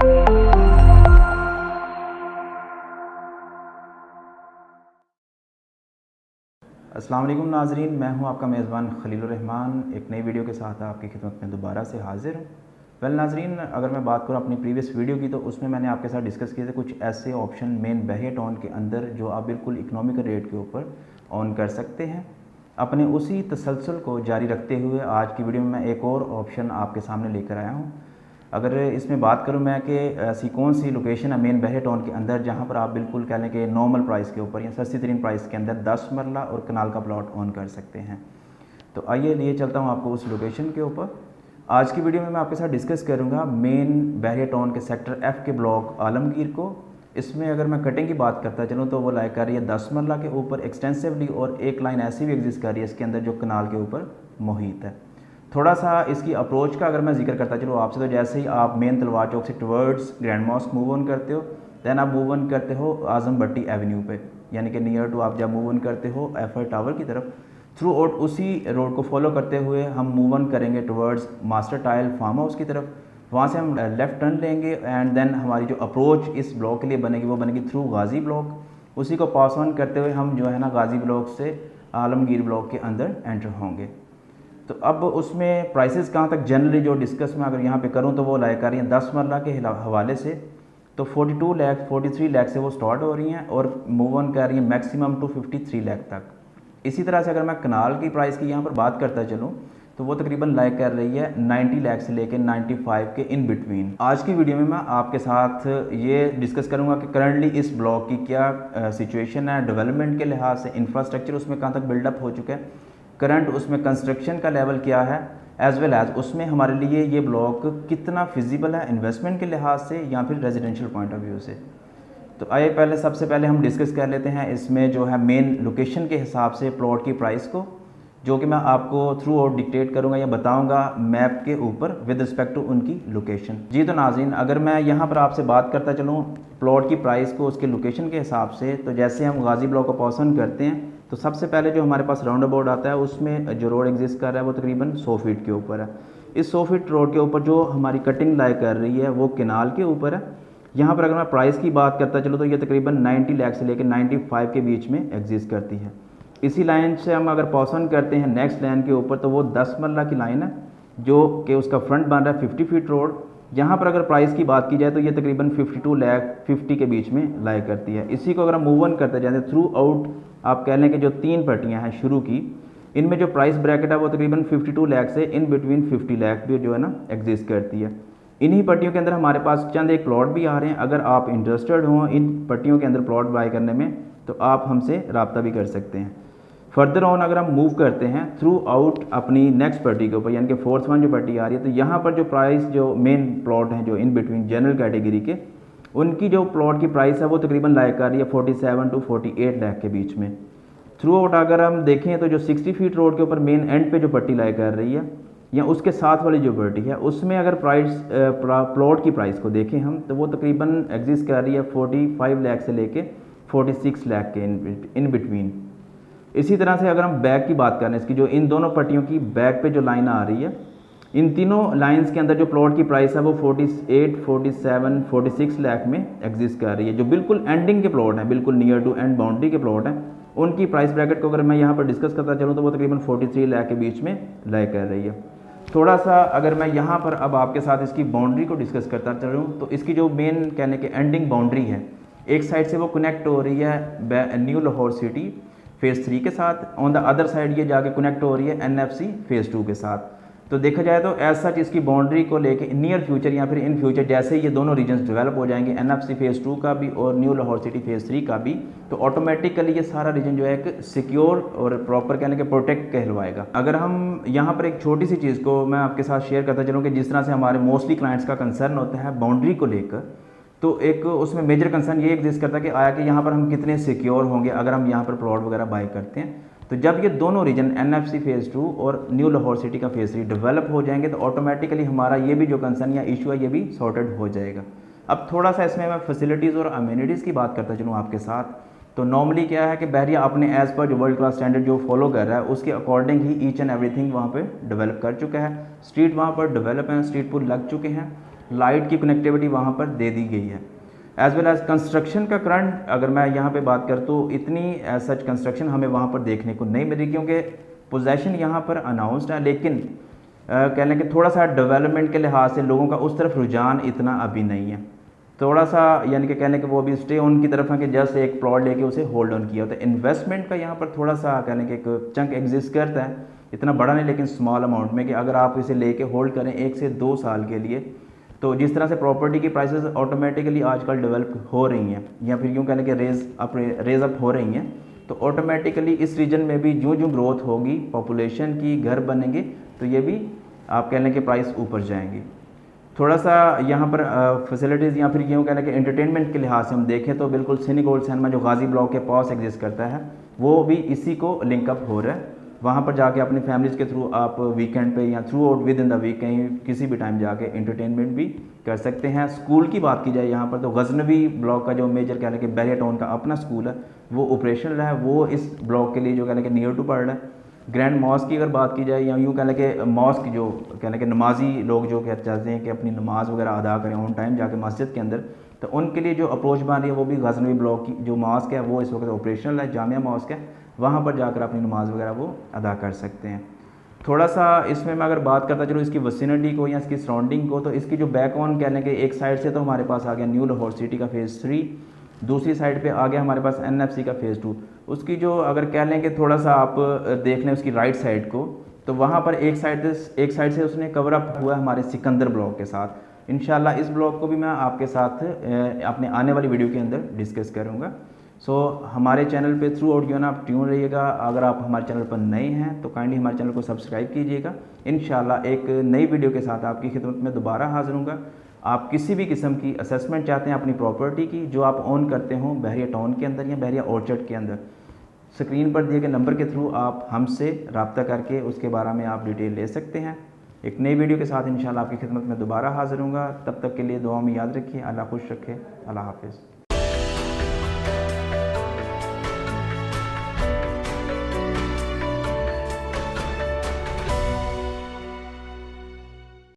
अस्सलाम वालेकुम नाज़रीन, मैं हूं आपका मेज़बान खलीलुर रहमान। एक नई वीडियो के साथ आपकी खिदमत में दोबारा से हाज़िर हूं। वेल नाज़रीन, अगर मैं बात करूं अपनी प्रीवियस वीडियो की, तो उसमें मैंने आपके साथ डिस्कस किए थे कुछ ऐसे ऑप्शन मेन बहरिया टाउन के अंदर जो आप बिल्कुल इकोनॉमिकल रेट के ऊपर ऑन कर सकते हैं। अपने उसी तसलसल को जारी रखते हुए आज की वीडियो में मैं एक और ऑप्शन आपके सामने लेकर आया हूँ। अगर इसमें बात करूं मैं कि ऐसी कौन सी लोकेशन है मेन बहरिया टाउन के अंदर जहां पर आप बिल्कुल कह लें कि नॉर्मल प्राइस के ऊपर या सस्ती तरीन प्राइस के अंदर 10 मरला और कनाल का प्लॉट ऑन कर सकते हैं, तो आइए लिए चलता हूं आपको उस लोकेशन के ऊपर। आज की वीडियो में मैं आपके साथ डिस्कस करूंगा मेन बहरिया टाउन के सेक्टर F के ब्लॉक आलमगीर को। इसमें अगर मैं कटिंग की बात करता चलूँ तो वो लाइक कर रही है 10 मरला के ऊपर एक्सटेंसिवली, और एक लाइन ऐसी भी एग्जिस्ट कर रही है इसके अंदर जो कनाल के ऊपर मुहित है। थोड़ा सा इसकी अप्रोच का अगर मैं जिक्र करता चलूँ आपसे, तो जैसे ही आप मेन तलवार चौक से towards grand mask move on करते हो, दैन आप मूव ऑन करते हो आजम भट्टी एवेन्यू पे, यानी कि नियर टू आप जब मूव ऑन करते हो एफआई टावर की तरफ, थ्रू आउट उसी रोड को फॉलो करते हुए हम मूव ऑन करेंगे towards master tile farm house की तरफ। वहाँ से हम लेफ़्ट टर्न लेंगे एंड देन हमारी जो अप्रोच इस ब्लॉक के लिए बनेगी वो बनेगी थ्रू गाज़ी ब्लॉक। उसी को पास ऑन करते हुए हम जो है ना गाज़ी ब्लॉक से आलमगीर ब्लॉक के अंदर एंटर होंगे। तो अब उसमें प्राइसेस कहाँ तक जनरली जो डिस्कस मैं अगर यहाँ पे करूँ तो वो लाइक आ रही हैं 10 मरला के हवाले से तो 42 लाख 43 लाख से वो स्टार्ट हो रही हैं और मूव ऑन कर रही हैं मैक्सिमम टू 53 लाख तक। इसी तरह से अगर मैं कनाल की प्राइस की यहाँ पर बात करता चलूँ तो वो तकरीबन लाइक कर रही है 90 लाख से लेकर 95 के इन बिटवीन। आज की वीडियो में मैं आपके साथ ये डिस्कस करूँगा कि करंटली इस ब्लॉक की क्या सिचुएशन है डेवलपमेंट के लिहाज से, इंफ्रास्ट्रक्चर उसमें कहाँ तक बिल्डअप हो चुका है, करंट उसमें कंस्ट्रक्शन का लेवल क्या है, एज़ वेल एज़ उसमें हमारे लिए ये ब्लॉक कितना फिजिबल है इन्वेस्टमेंट के लिहाज से या फिर रेजिडेंशियल पॉइंट ऑफ व्यू से। तो आइए सबसे पहले हम डिस्कस कर लेते हैं इसमें जो है मेन लोकेशन के हिसाब से प्लॉट की प्राइस को, जो कि मैं आपको थ्रू आउट डिक्टेट करूंगा या बताऊंगा मैप के ऊपर विद रिस्पेक्ट टू उनकी लोकेशन। जी तो नाज़रीन, अगर मैं यहाँ पर आपसे बात करता चलूँ प्लॉट की प्राइस को उसके लोकेशन के हिसाब से, तो जैसे हम गाज़ी ब्लॉक को पसंद करते हैं तो सबसे पहले जो हमारे पास राउंड अबाउट आता है उसमें जो रोड एग्जिस्ट कर रहा है वो तकरीबन 100 फीट के ऊपर है। इस 100 फीट रोड के ऊपर जो हमारी कटिंग लाई कर रही है वो केनाल के ऊपर है। यहाँ पर अगर मैं प्राइस की बात करता चलूँ तो ये तकरीबन 90 लाख से लेकर 95 के बीच में एग्जिस्ट करती है। इसी लाइन से हम अगर पॉसन करते हैं नेक्स्ट लाइन के ऊपर तो वो 10 मरला की लाइन है जो कि उसका फ्रंट बन रहा है 50 फीट रोड। यहाँ पर अगर प्राइस की बात की जाए तो ये तकरीबन 52 लाख 50 के बीच में लाई करती है। इसी को अगर हम मूव ऑन करते जाते हैं थ्रू आउट, आप कह लें कि जो 3 पट्टियाँ हैं शुरू की, इनमें जो प्राइस ब्रैकेट है वो तकरीबन 52 लाख से इन बिटवीन 50 लाख भी जो है ना एग्जिस्ट करती है। इन्हीं पट्टियों के अंदर हमारे पास चंद एक प्लॉट भी आ रहे हैं। अगर आप इंटरेस्टेड हों इन पट्टियों के अंदर प्लॉट बाय करने में तो आप हमसे रब्ता भी कर सकते हैं। फर्दर ऑन अगर हम मूव करते हैं थ्रू आउट अपनी नेक्स्ट पट्टी के ऊपर, यानी कि 4th वन जो पट्टी आ रही है, तो यहाँ पर जो प्राइस जो मेन प्लॉट हैं जो इन बिटवीन जनरल कैटेगरी के, उनकी जो प्लॉट की प्राइस है वो तकरीबन लाइक आ रही है 47 टू 48 लाख के बीच में। थ्रू आउट अगर हम देखें तो जो 60 फीट रोड के ऊपर मेन एंड पे जो पट्टी लाई कर रही है या उसके साथ वाली जो पट्टी है उसमें अगर प्राइस प्लॉट की प्राइस को देखें हम तो वो तकरीबन एग्जिस्ट कर रही है 45 लाख से लेके 46 लाख के इन बिटवीन। इसी तरह से अगर हम बैक की बात करें इसकी, जो इन दोनों पट्टियों की बैक पे जो लाइन आ रही है, इन तीनों लाइंस के अंदर जो प्लॉट की प्राइस है वो 48, 47, 46 लाख में एग्जिस्ट कर रही है। जो बिल्कुल एंडिंग के प्लॉट हैं, बिल्कुल नियर टू एंड बाउंड्री के प्लॉट हैं, उनकी प्राइस ब्रैकेट को अगर मैं यहाँ पर डिस्कस करता चलूँ तो वो तकरीबन 43 लाख के बीच में लाई कर रही है। थोड़ा सा अगर मैं यहाँ पर अब आपके साथ इसकी बाउंड्री को डिस्कस करता चलूँ तो इसकी जो मेन कहने के एंडिंग बाउंड्री है, एक साइड से वो कनेक्ट हो रही है न्यू लाहौर सिटी फेज़ 3 के साथ, ऑन द अदर साइड ये जाके कनेक्ट हो रही है NFC फेज़ 2 के साथ। तो देखा जाए तो एज सच इसकी बाउंड्री को लेके नियर फ्यूचर या फिर इन फ्यूचर जैसे ये दोनों रीजन्स डेवलप हो जाएंगे, NFC फेज़ 2 का भी और न्यू लाहौर सिटी फेज़ 3 का भी, तो ऑटोमेटिकली ये सारा रीजन जो है एक सिक्योर और प्रॉपर कहने के प्रोटेक्ट कहलवाएगा। अगर हम यहाँ पर एक छोटी सी चीज़ को मैं आपके साथ शेयर करता चलूँ कि जिस तरह से हमारे मोस्टली क्लाइंट्स का कंसर्न होता है बाउंड्री को लेकर, तो एक उसमें मेजर कंसर्न ये एग्जिस्ट करता है कि आया कि यहाँ पर हम कितने सिक्योर होंगे अगर हम यहाँ पर प्लॉट वगैरह बाय करते हैं। तो जब ये दोनों रीजन NFC फेज़ 2 और न्यू लाहौर सिटी का फेज़ 3 डेवलप हो जाएंगे तो ऑटोमेटिकली हमारा ये भी जो कंसर्न या इशू है ये भी सॉर्टेड हो जाएगा। अब थोड़ा सा इसमें मैं फैसिलिटीज़ और अम्यूनिटीज़ की बात करता चलूँ आपके साथ, तो नॉर्मली क्या है कि बहरिया अपने एज़ पर जो वर्ल्ड क्लास स्टैंडर्ड जो फॉलो कर रहा है उसके according he each and everything वहाँ पे डेवलप कर चुका है। स्ट्रीट वहाँ पर डेवलप हैं, स्ट्रीट पुल लग चुके हैं, लाइट की कनेक्टिविटी वहाँ पर दे दी गई है। एज वेल एज कंस्ट्रक्शन का करंट अगर मैं यहाँ पे बात कर तो इतनी एज सच कंस्ट्रक्शन हमें वहाँ पर देखने को नहीं मिली, क्योंकि पोजेसन यहाँ पर अनाउंसड है, लेकिन कह लें कि थोड़ा सा डेवलपमेंट के लिहाज से लोगों का उस तरफ रुझान इतना अभी नहीं है। थोड़ा सा यानी कि कह लें कि वो अभी स्टे ऑन की तरफ है कि जस्ट एक प्लॉट लेके उसे होल्ड ऑन किया होता है। इन्वेस्टमेंट का यहाँ पर थोड़ा सा कह लें कि एक चंक एग्जिस्ट करता है, इतना बड़ा नहीं लेकिन स्मॉल अमाउंट में, कि अगर आप इसे लेके होल्ड करें 1 से 2 साल के लिए, तो जिस तरह से प्रॉपर्टी की प्राइसेस ऑटोमेटिकली आजकल डेवलप हो रही हैं, या फिर यूँ कह लें कि रेज अप हो रही हैं, तो ऑटोमेटिकली इस रीजन में भी जो ग्रोथ होगी पॉपुलेशन की, घर बनेंगे, तो ये भी आप कह लें कि प्राइस ऊपर जाएंगी। थोड़ा सा यहाँ पर फैसिलिटीज़ या फिर यूँ कहना कि एंटरटेनमेंट के लिहाज से हम देखें तो बिल्कुल सिनी गोल्ड सिनेमा जो गाजी ब्लॉक के पास एग्जिस्ट करता है, वो भी इसी को लिंकअप हो रहा है। वहाँ पर जाके अपनी फैमिलीज़ के थ्रू आप वीकेंड पे या throughout within the week कहीं किसी भी टाइम जाके एंटरटेनमेंट भी कर सकते हैं। स्कूल की बात की जाए यहाँ पर, तो गजनवी ब्लॉक का जो मेजर कहने के बैरिया टाउन का अपना स्कूल है, वो ऑपरेशनल है, वो इस ब्लॉक के लिए जो कहने के नियर टू पड़ रहा है। ग्रैंड मॉस्क की अगर बात की जाए, या यूँ कहने के मॉस्क जो कहने के नमाजी लोग जो चाहते हैं कि अपनी नमाज वगैरह अदा करें ऑन टाइम जाके मस्जिद के अंदर, तो उनके लिए जो अप्रोच बन रही है वो भी गजनवी ब्लॉक की जो मॉस्क है वो इस वक्त ऑपरेशनल है, जामिया मॉस्क है, वहाँ पर जाकर अपनी नमाज वगैरह वो अदा कर सकते हैं। थोड़ा सा इसमें मैं अगर बात करता चलो इसकी विसिनिटी को या इसकी सराउंडिंग को, तो इसकी जो बैक ऑन कहने के एक साइड से तो हमारे पास आ गया न्यू लाहौर सिटी का फेज़ 3, दूसरी साइड पे आ गया हमारे पास NFC का फेज़ 2। उसकी जो अगर कह लें कि थोड़ा सा आप देख लें उसकी राइट साइड को, तो वहाँ पर एक साइड से उसने कवर अप हुआ हमारे सिकंदर ब्लॉक के साथ। इंशाल्लाह इस ब्लॉक को भी मैं आपके साथ अपने आने वाली वीडियो के अंदर डिस्कस करूँगा। सो हमारे चैनल पे थ्रू आउट जो है ना आप ट्यून रहिएगा। अगर आप हमारे चैनल पर नए हैं तो काइंडली हमारे चैनल को सब्सक्राइब कीजिएगा। इंशाल्लाह एक नई वीडियो के साथ आपकी खिदमत में दोबारा हाजिर हूँगा। आप किसी भी किस्म की असेसमेंट चाहते हैं अपनी प्रॉपर्टी की जो आप ओन करते हो बहरिया टाउन के अंदर या बहरिया ऑर्चर्ड के अंदर, स्क्रीन पर दिए गए नंबर के थ्रू आप हमसे रब्ता करके उसके बारे में आप डिटेल ले सकते हैं। एक नई वीडियो के साथ इंशाल्लाह आपकी खिदमत में दोबारा हाजिर हूँगा। तब तक के लिए दुआ में याद रखिए। अल्लाह खुश रखे। अल्लाह हाफिज़।